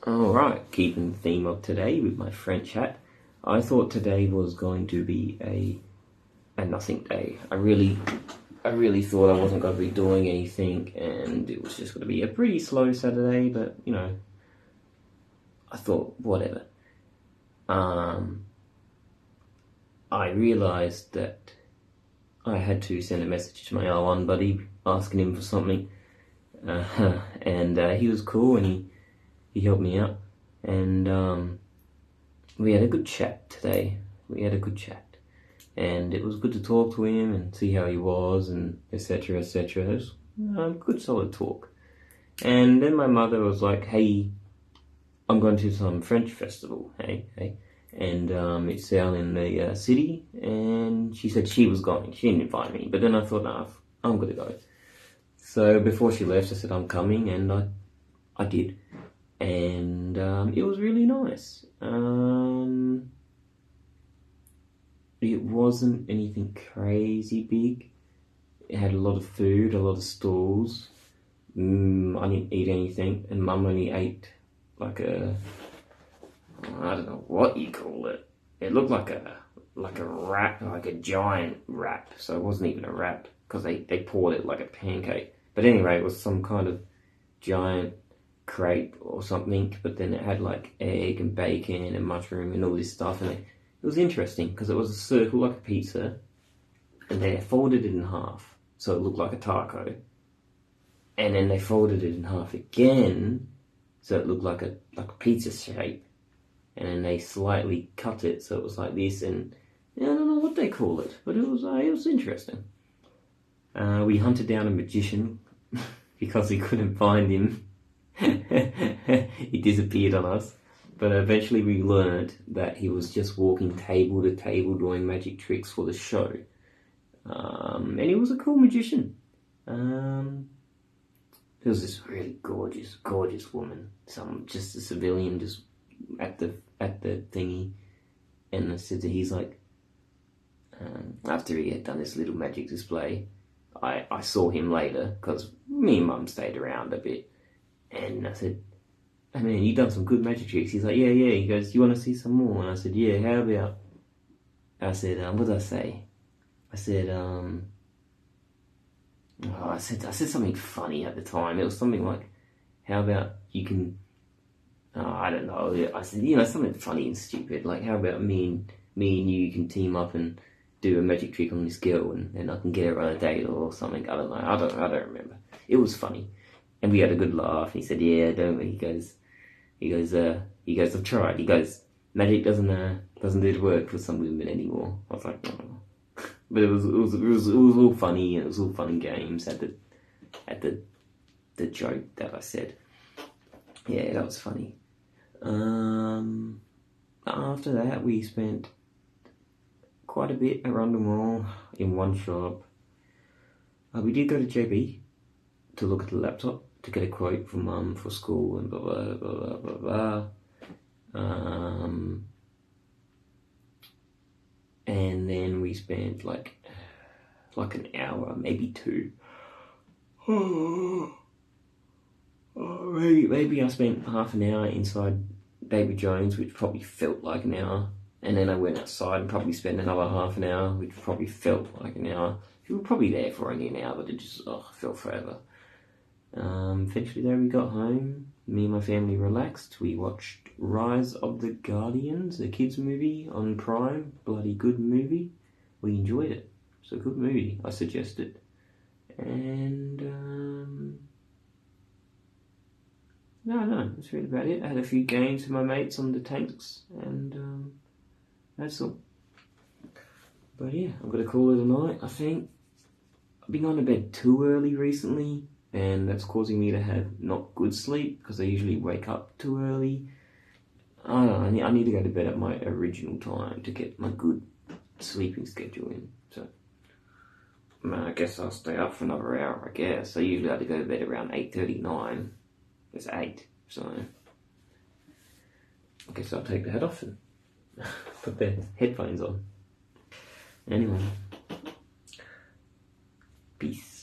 Alright, keeping the theme of today with my French hat. I thought today was going to be a nothing day. I really thought I wasn't going to be doing anything, and it was just going to be a pretty slow Saturday, but I thought, whatever. I realised that I had to send a message to my R1 buddy asking him for something, and he was cool, and he helped me out, and we had a good chat today. And it was good to talk to him and see how he was, and etc. etc. It was good, solid talk. And then my mother was like, "Hey, I'm going to some French festival. Hey, and it's down in the city." And she said she was going. She didn't invite me, but then I thought, nah, I'm gonna go. So before she left, I said I'm coming, and I did. And it was really nice. It wasn't anything crazy big. It had a lot of food, a lot of stalls. I didn't eat anything, and Mum only ate like I don't know what you call it. It looked like a wrap, like a giant wrap. So it wasn't even a wrap because they poured it like a pancake. But anyway, it was some kind of giant crepe or something, but then it had like egg and bacon and mushroom and all this stuff, and it was interesting because it was a circle like a pizza, and they folded it in half so it looked like a taco, and then they folded it in half again so it looked like a pizza shape, and then they slightly cut it so it was like this, and I don't know what they call it, but it was interesting. We hunted down a magician because we couldn't find him. He disappeared on us, but eventually we learned that he was just walking table to table doing magic tricks for the show, and he was a cool magician. There was this really gorgeous woman, just a civilian, just at the thingy, and I said to he's like, after he had done this little magic display, I saw him later because me and Mum stayed around a bit. And I said, "Hey man, you done some good magic tricks." He's like, yeah. He goes, "You want to see some more?" And I said, "Yeah, how about..." I said, what did I say? I said, I said something funny at the time. It was something like, "How about you can..." I don't know. I said, something funny and stupid. Like, "How about me and you can team up and do a magic trick on this girl, and I can get her on a date or something." I don't know. I don't remember. It was funny. And we had a good laugh. He said, "Yeah, don't we?" He goes, "I've tried." He goes, "Magic doesn't do the work for some women anymore." I was like, oh. But it was all funny, and it was all fun and games at the joke that I said. Yeah, that was funny. After that, we spent quite a bit around the mall in one shop. We did go to JB to look at the laptop, to get a quote from Mum for school and blah blah blah blah blah blah. And then we spent like an hour, maybe two. Maybe I spent half an hour inside David Jones, which probably felt like an hour. And then I went outside and probably spent another half an hour, which probably felt like an hour. We were probably there for only an hour, but it just felt forever. Eventually there we got home. Me and my family relaxed. We watched Rise of the Guardians, a kids movie on Prime. Bloody good movie. We enjoyed it. It's a good movie. I suggest it. And no, that's really about it. I had a few games with my mates on the tanks, and that's all. But yeah, I'm gonna call it a night, I think. I've been going to bed too early recently, and that's causing me to have not good sleep because I usually wake up too early. I don't know, I need to go to bed at my original time to get my good sleeping schedule in. So I guess I'll stay up for another hour, I guess. I usually have to go to bed around 8:39. It's 8, so I guess I'll take the head off and put the headphones on. Anyway, peace.